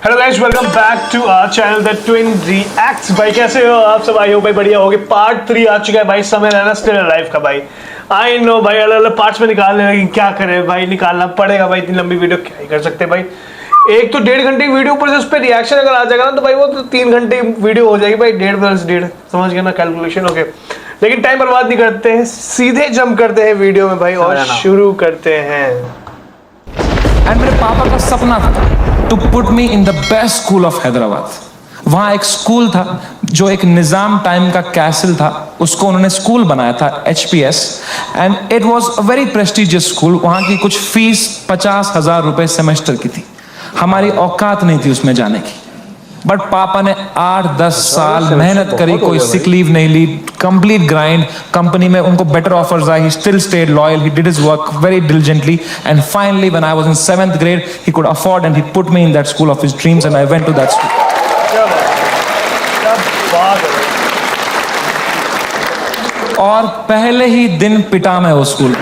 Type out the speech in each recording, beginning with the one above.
Hello guys, welcome back to our channel the twin reacts. भाई कैसे हो आप सब? आई हो भाई बढ़िया होगे। पार्ट 3 आ चुका है भाई, समय रहना स्टिल अलाइव का। भाई आई नो भाई, अलग अलग पार्ट्स में निकालने लगे, क्या करें भाई, निकालना पड़ेगा भाई। इतनी लंबी वीडियो क्या ही कर सकते हैं भाई। एक तो 1.5 घंटे की वीडियो, ऊपर से उस पर रिएक्शन अगर आ जाएगा ना तो भाई वो तो 3 घंटे वीडियो हो जाएगी भाई। 1.5+1.5 समझ गए ना कैलकुलेशन? ओके, लेकिन टाइम बर्बाद नहीं करते हैं, सीधे जंप करते हैं वीडियो में भाई और शुरू करते हैं। एंड मेरे पापा का सपना था to put me in the best school of Hyderabad. वहाँ एक स्कूल था जो एक निज़ाम टाइम का कैसल था, उसको उन्होंने स्कूल बनाया था, HPS, and it was a very prestigious school. वहाँ की कुछ फीस 50,000 रुपए सेमेस्टर की थी। हमारी औकात नहीं थी उसमें जाने की, बट पापा ने 8-10 साल मेहनत करी, कोई सिक लीव नहीं ली, कंप्लीट ग्राइंड। कंपनी में उनको बेटर ऑफर्स आए, he still stayed loyal, he did his work very diligently, and finally when I was in 7th grade he could afford and he put me in that school of his dreams and I went to that school. और पहले ही दिन पिटा मैं वो school,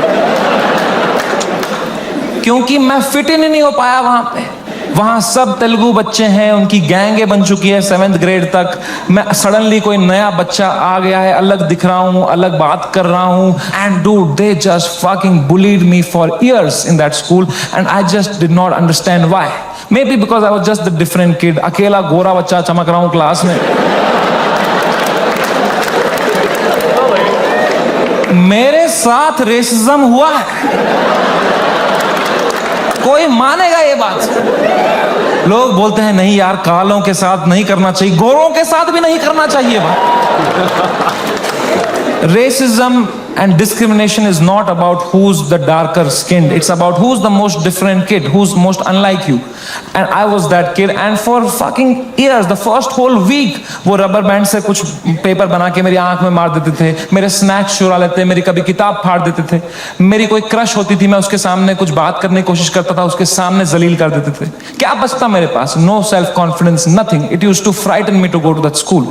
क्योंकि मैं fit in नहीं हो पाया वहां पे। वहाँ सब तेलुगु बच्चे हैं, उनकी गैंगे बन चुकी है 7th grade तक। मैं सडनली कोई नया बच्चा आ गया है, अलग दिख रहा हूँ, अलग बात कर रहा हूँ, and dude they just fucking bullied me for years in that school and I just did not understand why. May be because I was just the different kid, अकेला गोरा बच्चा चमक रहा हूँ क्लास में। मेरे साथ रेसिज्म हुआ है, कोई मानेगा ये बात? लोग बोलते हैं नहीं यार, कालों के साथ नहीं करना चाहिए, गोरों के साथ भी नहीं करना चाहिए बात। Racism and discrimination is not about who's the darker skinned, it's about who's the most different kid, who's most unlike you, and I was that kid. And for fucking years, the first whole week, वो rubber band से कुछ paper बना के मेरी आंख में मार देते थे, मेरे स्नैक्स चुरा लेते, मेरी कभी किताब फाड़ देते थे, मेरी कोई क्रश होती थी, मैं उसके सामने कुछ बात करने की कोशिश करता था, उसके सामने जलील कर देते थे। क्या बचता मेरे पास? No self confidence, nothing. It used to frighten me to go to that school.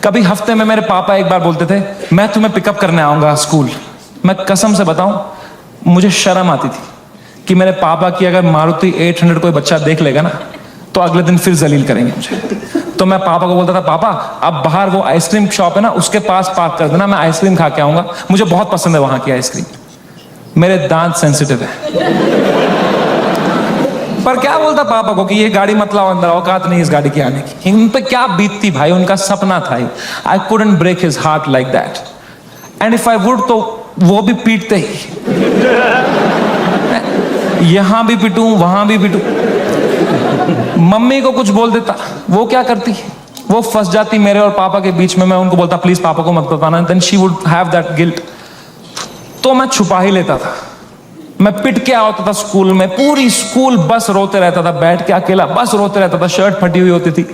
कभी हफ्ते में मेरे पापा एक बार बोलते थे मैं तुम्हें पिकअप करने आऊंगा स्कूल। मैं कसम से बताऊं, मुझे शर्म आती थी कि मेरे पापा की अगर मारुति 800 कोई बच्चा देख लेगा ना तो अगले दिन फिर जलील करेंगे मुझे। तो मैं पापा को बोलता था पापा अब बाहर वो आइसक्रीम शॉप है ना, उसके पास पार्क कर देना, मैं आइसक्रीम खा के आऊंगा, मुझे बहुत पसंद है वहां की आइसक्रीम। मेरे दांत सेंसिटिव है। पर क्या बोलता पापा को कि ये गाड़ी मत लाओ अंदर, औकात नहीं इस गाड़ी की आने की। उन पे क्या बीतती भाई, उनका सपना था। I couldn't break his heart like that, and if I would तो वो भी पीटते ही, यहां भी पिटूं वहां भी पिटूं। मम्मी को कुछ बोल देता, वो क्या करती, वो फंस जाती मेरे और पापा के बीच में। मैं उनको बोलता प्लीज पापा को मत बताना, then she would have that guilt. तो मैं छुपा ही लेता था। मैं पिट के आता था स्कूल में, पूरी स्कूल बस रोते रहता था, बैठ के अकेला बस रोते रहता था, शर्ट फटी हुई होती थी।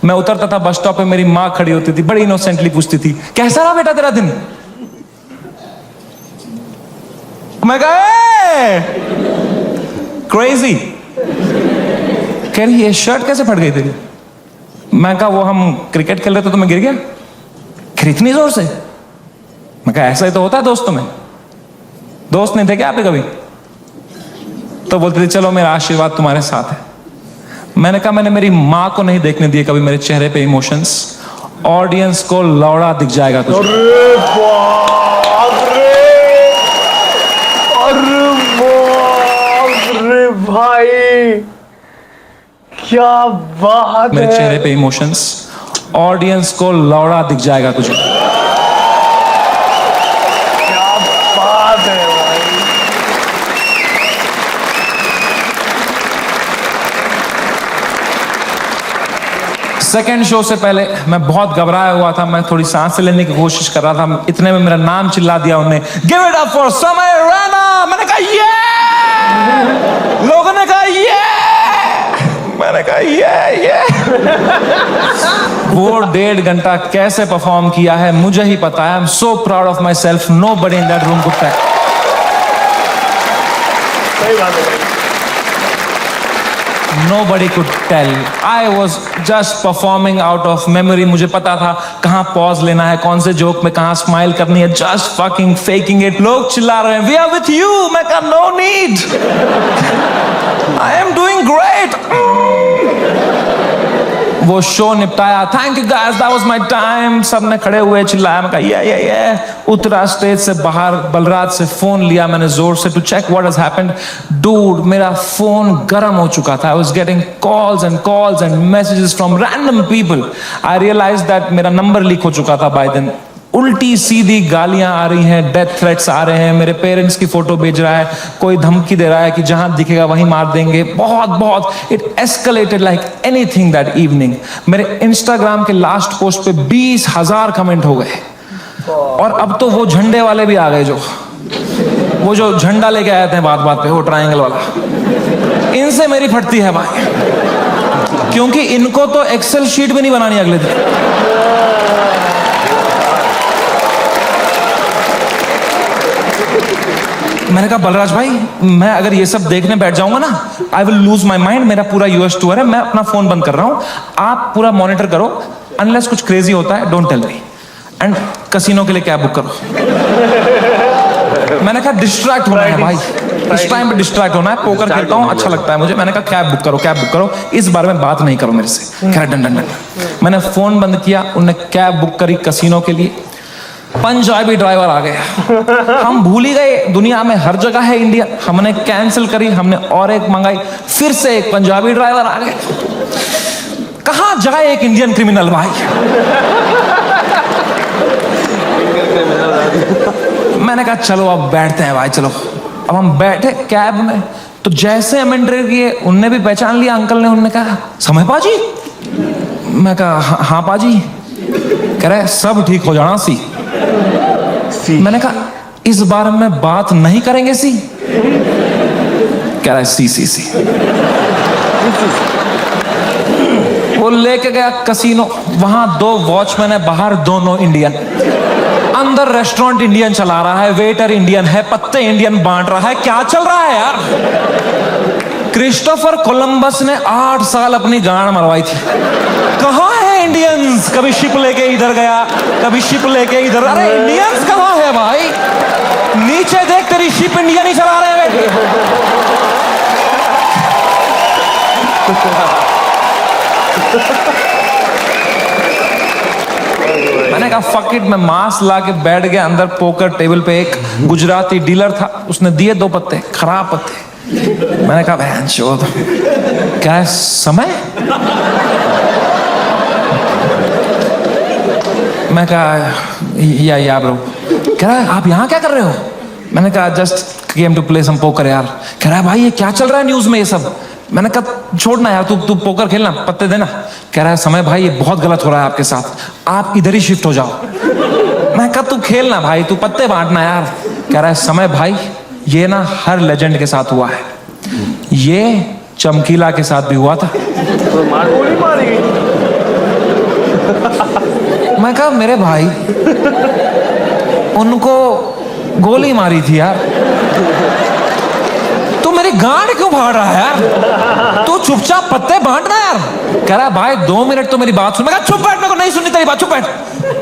मैं उतरता था बस स्टॉप पे, मेरी माँ खड़ी होती थी, बड़ी इनोसेंटली पूछती थी कैसा रहा बेटा तेरा दिन? मैं कहा क्रेजी। कह रही ये शर्ट कैसे फट गई तेरी? मैं कहा वो हम क्रिकेट खेल रहे थे तो मैं गिर गया। इतनी जोर से? मैं कहा ऐसा ही तो होता है दोस्तों में, दोस्त नहीं थे क्या आपके कभी? तो बोलते थे चलो मेरा आशीर्वाद तुम्हारे साथ है। मैंने कहा मैंने मेरी माँ को नहीं देखने दिए कभी मेरे चेहरे पे इमोशंस, ऑडियंस को लौड़ा दिख जाएगा कुछ। अरे बाप रे भाई, क्या बात है। मेरे चेहरे पे इमोशंस, ऑडियंस को लौड़ा दिख जाएगा कुछ। क्या बात है भाई। सेकेंड शो से पहले मैं बहुत घबराया हुआ था, मैं थोड़ी सांस लेने की कोशिश कर रहा था। इतने में मेरा नाम चिल्ला दिया उन्होंने, गिव इट अप फॉर समय रैना। मैंने कहा ये, लोगों ने कहा ये, मैंने कहा ये। वो 1.5 घंटा कैसे परफॉर्म किया है मुझे ही पता है। I am so proud of myself, nobody in that room could tell. सही बात है। Nobody could tell. I was just performing out of memory. मुझे पता था कहाँ पॉज लेना है, कौन से जोक में कहाँ स्माइल करनी है. Just fucking faking it. लोग चिल्ला रहे हैं, We are with you. मैं कहा no need. I am doing great. वो शो निपटाया, thank you guys, that was my time, सबने खड़े हुए चिल्लाया, मैं कहा ये उतरा स्टेज से बाहर, बलराज से फोन लिया मैंने जोर से to check what has happened. Dude, मेरा फोन गर्म हो चुका था, I was getting calls and messages from random people. I realise that मेरा नंबर लीक हो चुका था बाय देन। उल्टी सीधी गालियां आ रही हैं, डेथ थ्रेट्स आ रहे हैं, मेरे पेरेंट्स की फोटो भेज रहा है, कोई धमकी दे रहा है कि जहां दिखेगा वहीं मार देंगे। बहुत it escalated like anything that evening. मेरे इंस्टाग्राम के लास्ट पोस्ट पे 20,000 कमेंट हो गए, और अब तो वो झंडे वाले भी आ गए, वो जो झंडा लेके आए थे बात बात पे, वो ट्रायंगल वाला। इनसे मेरी फटती है भाई, क्योंकि इनको तो एक्सेल शीट भी नहीं बनानी अगले दिन। मैंने कहा बलराज भाई, मैं अगर ये सब देखने बैठ जाऊंगा ना, I will lose my mind. मेरा पूरा यूएस टूर है, मैं अपना फोन बंद कर रहा हूं, आप पूरा मॉनिटर करो, अनलेस कुछ क्रेजी होता है don't tell me, and casino के लिए कैब बुक करो। मैंने कहा डिस्ट्रैक्ट होना है भाई, इस टाइम पे डिस्ट्रैक्ट होना है, पोकर खेलता हूं, अच्छा लगता है मुझे। मैंने कहा कैब बुक करो, इस बारे में बात नहीं करो मेरे से। कह डन। मैंने फोन बंद किया, उन्होंने कैब बुक करी कसिनो के लिए। पंजाबी ड्राइवर आ गया, हम भूल ही गए दुनिया में हर जगह है इंडिया। हमने कैंसिल करी, हमने और एक मंगाई, फिर से एक पंजाबी ड्राइवर आ गए। कहां जाए एक इंडियन क्रिमिनल भाई। मैंने कहा चलो अब बैठते हैं भाई, चलो। अब हम बैठे कैब में, तो जैसे हम एंटर किए, उनने भी पहचान लिया अंकल ने। उन्होंने कहा समय पाजी। मैं कहा हाँ पाजी। कह रहे सब ठीक हो जाना सी। मैंने कहा इस बार में बात नहीं करेंगे सी। कह रहा है सी। वो लेके गया कसिनो, वहां 2 वॉचमैन है, बाहर दोनों इंडियन। अंदर रेस्टोरेंट इंडियन चला रहा है, वेटर इंडियन है, पत्ते इंडियन बांट रहा है। क्या चल रहा है यार। क्रिस्टोफर कोलंबस ने 8 साल अपनी गांड मरवाई थी। कहां है इंडियंस। कभी शिप लेके इधर गया, कभी शिप लेके इधर। अरे इंडियंस कहां है भाई। नीचे देख, तेरी शिप इंडियन ही चला रहे हैं। मैंने कहा फक इट, मैं मास्क ला के बैठ गया अंदर पोकर टेबल पे। एक गुजराती डीलर था, उसने दिए 2 पत्ते, खराब पत्ते। मैंने कहा बहन चोद, क्या है समय। मैं कहा या ब्रो। कह रहा है आप यहाँ क्या कर रहे हो। मैंने कहा just came to play some poker यार। कह रहा है भाई ये क्या चल रहा है न्यूज में ये सब। मैंने कहा छोड़ना यार, तू पोकर खेलना, पत्ते देना। कह रहा है समय भाई ये बहुत गलत हो रहा है आपके साथ, आप इधर ही शिफ्ट हो जाओ। मैं कहा तू खेलना भाई, तू पत्ते बांटना यार। कह रहा है समय भाई ये ना हर लेजेंड के साथ हुआ है, ये चमकीला के साथ भी हुआ था। मैं कहा मेरे भाई उनको गोली मारी थी यार, तू मेरी गांड क्यों फाड़ रहा है यार। तू चुपचाप पत्ते बांटना यार। कह रहा है भाई 2 मिनट तो मेरी बात सुन। मैं कहा चुप बैठ, मेरे को नहीं सुननी तेरी बात, चुप बैठ।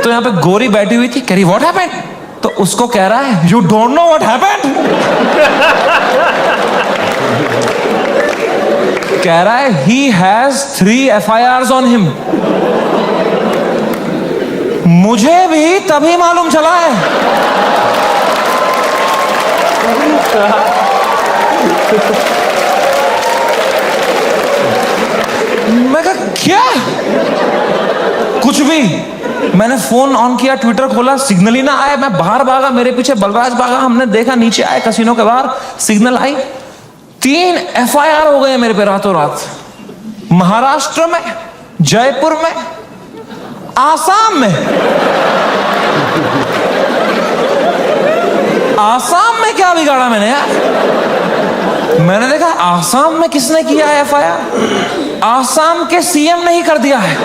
तो यहाँ पे गोरी बैठी हुई थी, कह रही व्हाट हैपेंड। तो उसको कह रहा है you don't know what happened. कह रहा है he has 3 FIRs on him. मुझे भी तभी मालूम चला है। मैं कहा क्या कुछ भी। मैंने फोन ऑन किया, ट्विटर खोला, सिग्नल ही ना आए। मैं बाहर भागा, मेरे पीछे बलराज भागा, हमने देखा नीचे आए कसिनो के बाहर, सिग्नल आई। 3 FIR हो गए मेरे पे रातों रात। महाराष्ट्र में, जयपुर में, आसाम में। आसाम में क्या बिगाड़ा मैंने यार। मैंने देखा आसाम में किसने किया है FIR। आसाम के CM ने ही कर दिया है।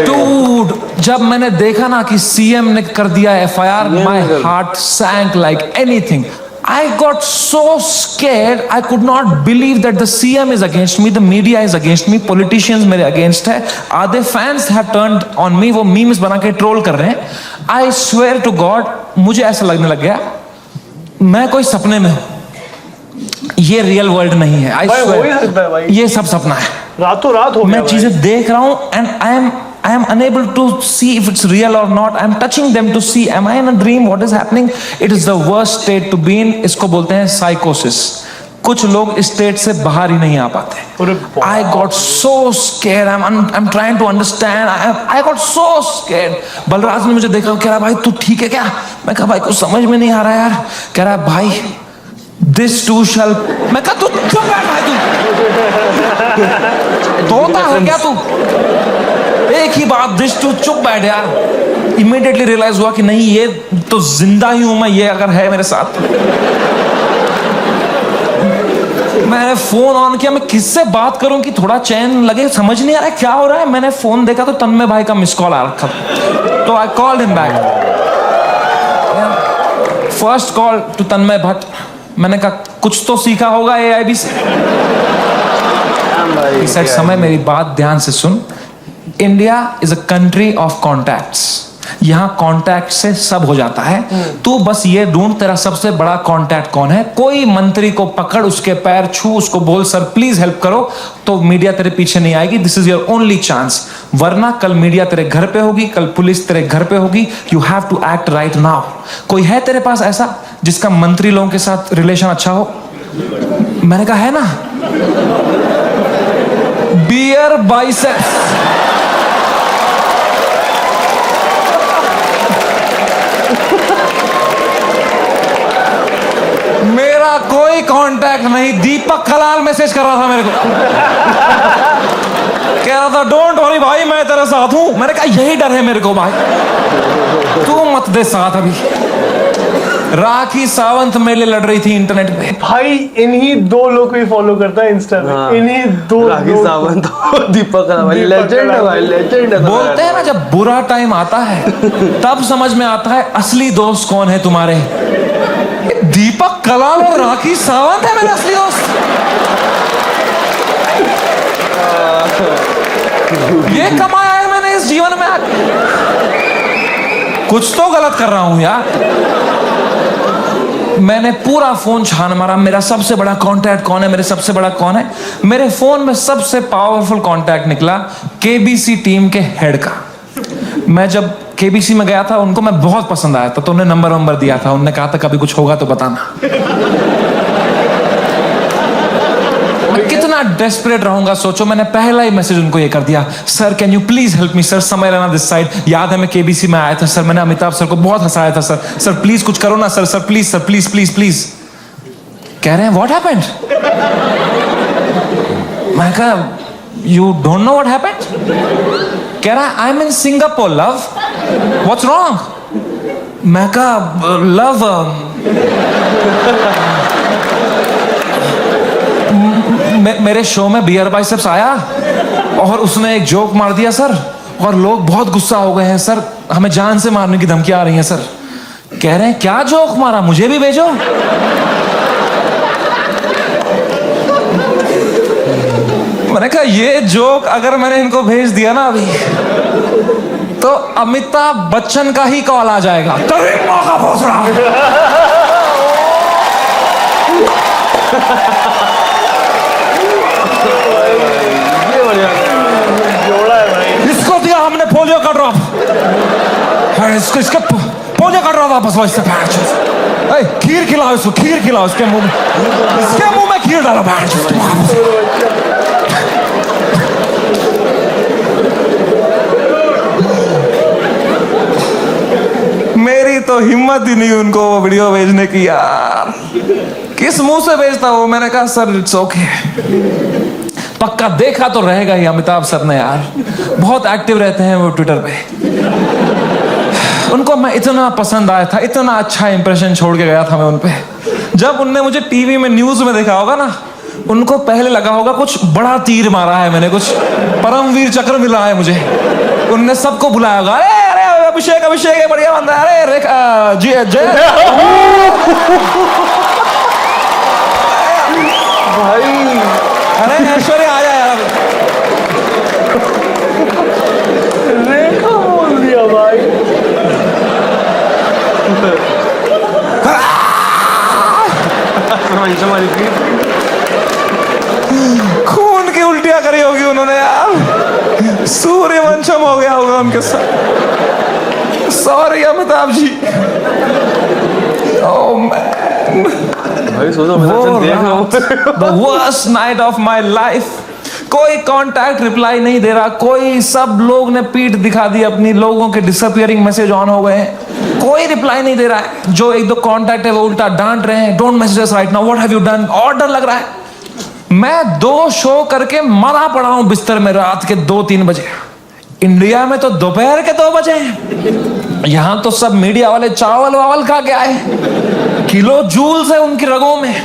डूड, जब मैंने देखा ना कि CM ने कर दिया FIR, my heart sank like anything. I got so scared, I could not believe that the CM is against me, the media is against me, politicians मेरे against है, आधे fans have turned on me, वो memes बना के troll कर रहे हैं। I swear to God, मुझे ऐसा लगने लग गया मैं कोई सपने में हूँ, ये रियल वर्ल्ड नहीं है। I swear, ये सब सपना है। रातों रात हो गया मैं भाई। चीजें देख रहा हूं and I am unable to see if it's real or not. I am touching them to see, am I in a dream? What is happening? It is the worst state to be in. इसको बोलते हैं psychosis. कुछ लोग इस state से बाहर ही नहीं आ पाते. अरे I got so scared. I'm trying to understand. I got so scared. Balraj ने मुझे देखा, कह रहा भाई तू ठीक है क्या? मैं कहा भाई कुछ समझ में नहीं आ रहा यार. कह रहा भाई this too shall. मैं कहा तू चुप बैठ भाई तू. तोता है क्या तू? एक ही बात, दिस टू चुप बैठ यार. इमीडिएटली रियलाइज हुआ कि नहीं ये तो जिंदा ही हूं मैं, ये अगर है मेरे साथ. मैंने फोन ऑन किया, मैं किससे बात करूं कि थोड़ा चैन लगे, समझ नहीं आ रहा है क्या हो रहा है. मैंने फोन देखा तो तन्मय भाई का मिस कॉल आ रखा था, तो I called him back. First call to Tanmay Bhatt. मैंने कहा कुछ तो सीखा होगा AIB से. He said, समय मेरी बात ध्यान से सुन. India is a country of contacts. यहां कॉन्टैक्ट से सब हो जाता है. तू बस ये ढूंढ तेरा सबसे बड़ा कॉन्टैक्ट कौन है. कोई मंत्री को पकड़, उसके पैर छू, उसको बोल सर प्लीज हेल्प करो, तो मीडिया तेरे पीछे नहीं आएगी. This is your only chance. वरना कल मीडिया तेरे घर पे होगी, कल पुलिस तेरे घर पे होगी. You have to act right now. कोई है तेरे पास ऐसा जिसका मंत्री लोगों के साथ रिलेशन अच्छा हो? मैंने कहा है ना, बियर बाइसेप्स. मेरा कोई कांटेक्ट नहीं. दीपक कलाल मैसेज कर रहा था मेरे को, कह रहा था डोंट वरी भाई मैं तेरे साथ हूं. मैंने कहा यही डर है मेरे को भाई, तू मत दे साथ. अभी राखी सावंत मेरे लिए लड़ रही थी इंटरनेट पे. भाई इन्हीं दो लोग को ही फॉलो करता है इंस्टा पे. हाँ। इन्हीं दो राखी लोग- सावंत और दीपक भाई दीपक लेजेंड है कलाल। भाई, लेजेंड है. बोलते हैं ना जब बुरा टाइम आता है तब समझ में आता है असली दोस्त कौन है तुम्हारे. दीपक कलाल और राखी सावंत है मेरे असली दोस्त. ये कमाया है मैंने इस जीवन में. कुछ तो गलत कर रहा हूं यार. मैंने पूरा फोन छान मारा, मेरा सबसे बड़ा कांटेक्ट कौन है, मेरे सबसे बड़ा कौन है. मेरे फोन में सबसे पावरफुल कांटेक्ट निकला KBC टीम के हेड का. मैं जब KBC में गया था, उनको मैं बहुत पसंद आया था, तो उन्हें नंबर दिया था. उन्होंने कहा था कभी कुछ होगा तो बताना. मैं कितना डेस्परेट रहूंगा सोचो. मैंने पहला ही मैसेज उनको ये कर दिया, sir can you please help me sir, समय रहना दिस साइड. याद है मैं KBC में आया था सर, मैंने अमिताभ सर को बहुत हंसाया था सर. सर प्लीज कुछ करो ना sir. Sir please please please. कह रहे हैं व्हाट हैपेंड. मैं कहा you don't know what happened. कह रहा है I M in Singapore love, what's wrong. मैं कहा लव मेरे शो में बियर बाइसेप्स आया और उसने एक जोक मार दिया सर, और लोग बहुत गुस्सा हो गए हैं सर, हमें जान से मारने की धमकी आ रही है सर. कह रहे हैं क्या जोक मारा, मुझे भी भेजो. मैंने कहा ये जोक अगर मैंने इनको भेज दिया ना अभी, तो अमिताभ बच्चन का ही कॉल आ जाएगा. मौका पहुंच रहा. ये बढ़िया जोड़ा है भाई. इसको दिया हमने पोलियो का ड्रॉप. इसके पोलियो का ड्रॉप वापस लो इससे. खीर खिलाओ इसको, खीर खिलाओ इसके मुंह में खीर डालो. मेरी तो हिम्मत ही नहीं उनको वो वीडियो भेजने की यार. किस मुंह से भेजता वो. मैंने कहा सर इट्स ओके. पक्का देखा तो रहेगा ही अमिताभ सर ने यार, बहुत एक्टिव रहते हैं वो ट्विटर पे. उनको मैं इतना पसंद आया था, इतना अच्छा इंप्रेशन छोड़ के गया था मैं उन पे. जब उनने मुझे टीवी में न्यूज में देखा होगा ना, उनको पहले लगा होगा कुछ बड़ा तीर मारा है मैंने, कुछ परमवीर चक्र मिला है मुझे. उनने सबको बुलाया होगा, अरे अरे अभिषेक है बढ़िया बंदा है. अरे जी जय भाई. अरे ऐश्वर्या आ जा यार. रेखा बोल दिया भाई. खून की उल्टियां करी होगी उन्होंने यार, सूर्यवंशम हो गया होगा उनके साथ। Sorry Amitabh ji. Oh man, भाई सोचो मैं देख रहा हूँ the worst night of my life। कोई कांटेक्ट रिप्लाई नहीं दे रहा, कोई, सब लोग ने पीठ दिखा दी अपनी, लोगों के डिसअपियरिंग मैसेज ऑन हो गए हैं, कोई रिप्लाई नहीं दे रहा है। जो एक दो कांटेक्ट है वो उल्टा डांट रहे हैं, don't message us right now, what have you done. और डर लग रहा है। मैं 2 शो करके मरा पड़ा हूं बिस्तर में रात के 2-3 बजे। इंडिया में तो दोपहर के 2 बजे हैं। यहां तो सब मीडिया वाले चावल वावल खा के आए, किलो जूल्स है उनकी रगों में,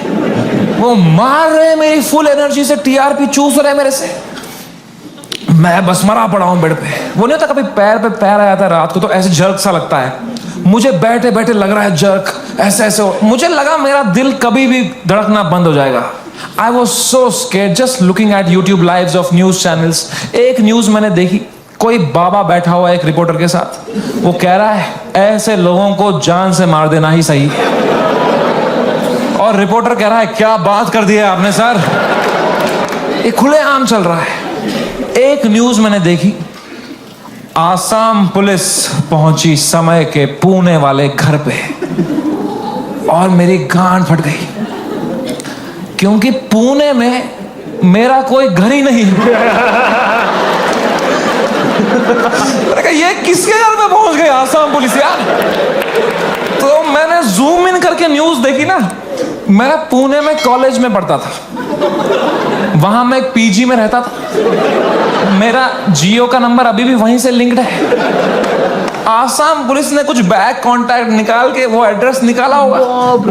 वो मार रहे हैं मेरी फुल एनर्जी से, टीआरपी चूस रहे हैं मेरे से। मैं बस मरा पड़ा हूं बेड पे। वो नहीं होता कभी पैर पे पैर आया था रात को तो ऐसे जर्क सा लगता है, मुझे बैठे बैठे लग रहा है जर्क, ऐसे ऐसे मुझे लगा मेरा दिल कभी भी धड़कना बंद हो जाएगा। I was so scared just looking at YouTube lives of news channels. एक न्यूज मैंने देखी, कोई बाबा बैठा हुआ है एक रिपोर्टर के साथ, वो कह रहा है ऐसे लोगों को जान से मार देना ही सही है। और रिपोर्टर कह रहा है क्या बात कर दी है आपने सर, ये खुलेआम चल रहा है। एक न्यूज मैंने देखी, आसाम पुलिस पहुंची समय के पुणे वाले घर पे, और मेरी गांड फट गई, क्योंकि पुणे में मेरा कोई घर ही नहीं। ये किसके घर पे पहुंच गई आसाम पुलिस यार। तो मैंने जूम इन करके न्यूज देखी ना। मैं पुणे में कॉलेज में पढ़ता था, वहां मैं एक पीजी में रहता था, मेरा जियो का नंबर अभी भी वहीं से लिंक्ड है। आसाम पुलिस ने कुछ बैक कांटेक्ट निकाल के वो एड्रेस निकाला होगा,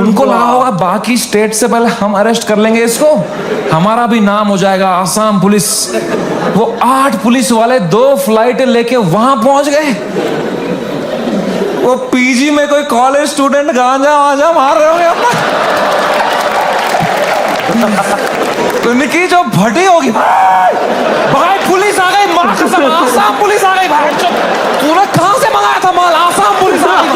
उनको लगा होगा बाकी स्टेट से पहले हम अरेस्ट कर लेंगे इसको, हमारा भी नाम हो जाएगा आसाम पुलिस। वो 8 पुलिस वाले 2 फ्लाइटें लेके वहां पहुंच गए। वो पीजी में कोई कॉलेज स्टूडेंट गांजा वांजा मार रहे होंगे अपना, उनकी जो भटी होगी, भाई पुलिस आ गई, मार कसम आसाम पुलिस आ गई। भाई तूने कहां से मंगाया था माल, आसाम पुलिस आ गई।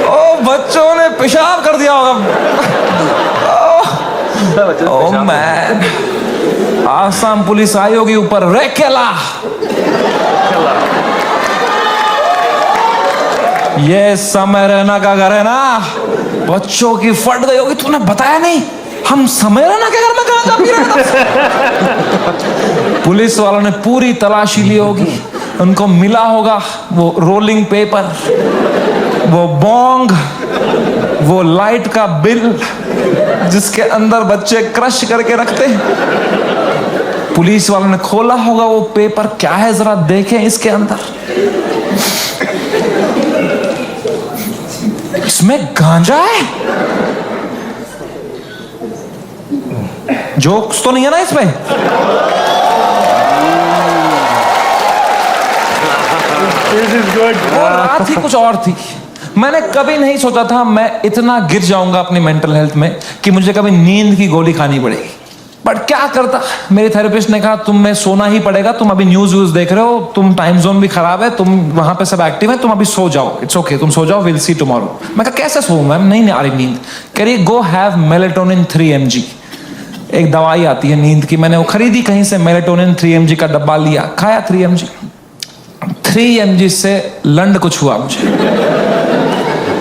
ओ बच्चों ने पेशाब कर दिया होगा। ओ मैन, आसाम पुलिस आई होगी ऊपर, रे केला ये समय रैना का घर है ना, बच्चों की फट गई होगी, तूने बताया नहीं हम समय रैना के घर में गांजा पी रहे थे। पुलिस वालों ने पूरी तलाशी ली होगी, उनको मिला होगा वो रोलिंग पेपर, वो बोंग, वो लाइट का बिल जिसके अंदर बच्चे क्रश करके रखते। पुलिस वालों ने खोला होगा वो पेपर, क्या है जरा देखें इसके अंदर, इसमें गांजा है। जोक्स तो नहीं है ना इसमें? वो रात ही कुछ और थी। मैंने कभी नहीं सोचा था मैं इतना गिर जाऊंगा अपनी मेंटल हेल्थ में कि मुझे कभी नींद की गोली खानी पड़ेगी। बट क्या करता, मेरे थेरेपिस्ट ने कहा तुम्हें सोना ही पड़ेगा, तुम अभी न्यूज व्यूज देख रहे हो, तुम टाइम जोन भी खराब है, तुम वहां पे सब एक्टिव है, तुम अभी सो जाओ, इट्स ओके, तुम सो जाओ, विल सी टुमारो। मैं कहा कैसे सोऊं मैम, नहीं आ रही नींद। कह रही गो हैव मेलेटोनिन 3 mg, एक दवाई आती है नींद की, मैंने वो खरीदी कहीं से, मेलेटोनिन 3 mg का डब्बा लिया, खाया 3 mg। 3 mg से लंड कुछ हुआ मुझे,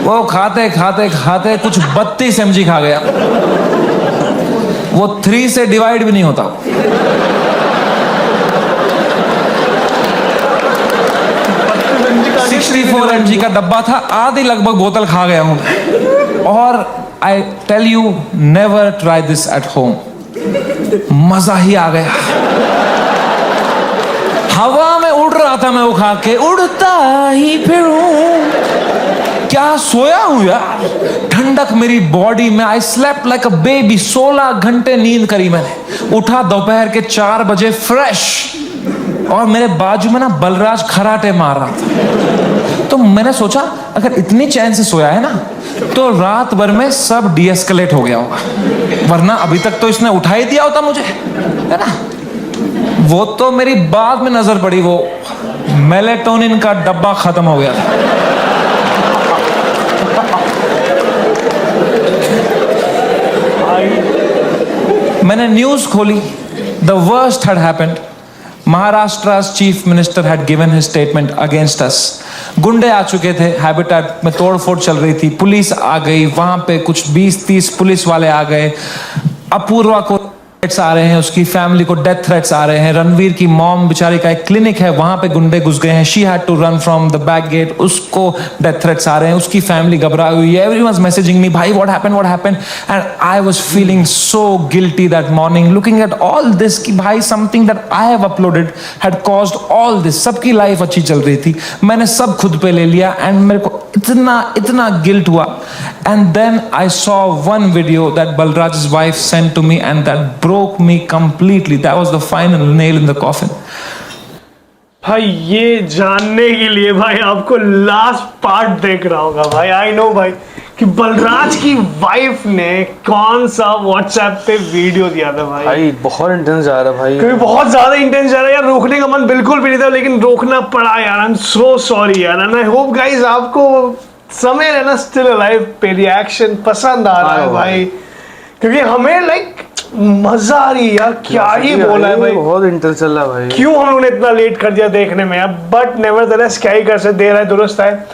वो खाते खाते खाते कुछ 32 mg खा गया। वो 3 से डिवाइड भी नहीं होता। 64 mg का डब्बा था, आधी लगभग बोतल खा गया हूं। और I tell you never try this at home, मजा ही आ गया। हवा में उड़ रहा था मैं वो खा के, उड़ता ही फिरूं, क्या सोया हूं यार, ठंडक मेरी बॉडी में। I slept like a baby, 16 घंटे नींद करी मैंने। उठा दोपहर के 4 बजे फ्रेश, और मेरे बाजू में ना बलराज खराटे मार रहा था। तो मैंने सोचा अगर इतनी चैन से सोया है ना तो रात भर में सब डीएस्केलेट हो गया होगा, वरना अभी तक तो इसने उठा ही दिया होता मुझे, है ना। वो तो मेरी बाद में नजर पड़ी, वो मेलेटोनिन का डब्बा खत्म हो गया था। मैंने न्यूज खोली, the worst had happened. Maharashtra's chief minister had given his statement against us. गुंडे आ चुके थे, हैबिटेट में तोड़फोड़ चल रही थी, पुलिस आ गई, वहां पे कुछ 20-30 पुलिस वाले आ गए. अपूर्वा को थ्रेट्स आ रहे हैं, उसकी फैमिली को डेथ थ्रेट्स आ रहे हैं. रणवीर की मॉम बेचारी का एक क्लिनिक है, वहां पे गुंडे घुस गए हैं. She had to run from the back gate, उसको डेथ थ्रेट्स आ रहे हैं, उसकी फैमिली घबराई हुई है. एवरीवनस मैसेजिंग मी, भाई what happened. And I was feeling so guilty that morning, looking at all this कि भाई something that I have uploaded had caused all this. सबकी लाइफ अच्छी चल रही थी, मैंने सब खुद पे ले लिया एंड मेरे को इतना गिल्ट हुआ. And then I saw one video that Balraj's wife sent to me and that broke me completely. That was the final nail in the coffin. भाई ये जानने के लिए भाई आपको लास्ट पार्ट देख रहा होगा भाई. आई नो भाई कि बलराज की वाइफ ने कौन सा व्हाट्सएप पे वीडियो दिया था भाई. भाई बहुत इंटेंस जा रहा है भाई. क्योंकि बहुत ज्यादा इंटेंस जा रहा है यार, रोकने का मन बिल्कुल भी नहीं था लेकिन रोकना पड़ा यार. आई एम सो सॉरी यार, एंड आई होप गाइस आपको समय रहना स्टिल अलाइव पे रिएक्शन पसंद आ रहा है भाई, क्योंकि हमें लाइक मजा आ रही है यार. क्या ही बोला है भाई, बहुत इंटेंस चल रहा है भाई. क्यों हम लोगों ने इतना लेट कर दिया देखने में यार. बट नेवरदलेस क्या ही कर सकते, देर है दुरुस्त है.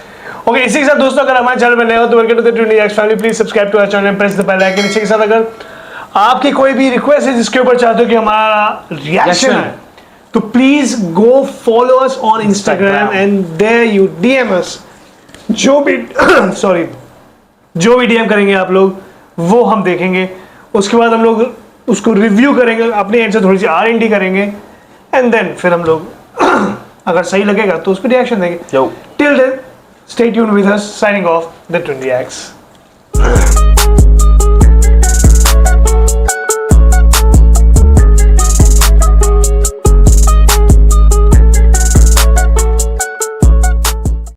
ओके, इसी के साथ दोस्तों अगर हमारे चैनल में नए हो तो welcome to the twin reacts family. Please subscribe to our channel and press the bell icon. इसी के साथ अगर आपकी कोई भी रिक्वेस्ट है जिसके ऊपर चाहते हो कि हमारा रिएक्शन है तो please go follow us on Instagram and there you DM us. जो भी सॉरी जो भी डीएम करेंगे आप लोग वो हम देखेंगे. उसके बाद हम लोग उसको रिव्यू करेंगे, अपने एंड से थोड़ी सी R&D करेंगे एंड देन फिर हम लोग अगर सही लगेगा तो उसको रिएक्शन देंगे. Till then stay tuned with us. Signing off the twin reacts.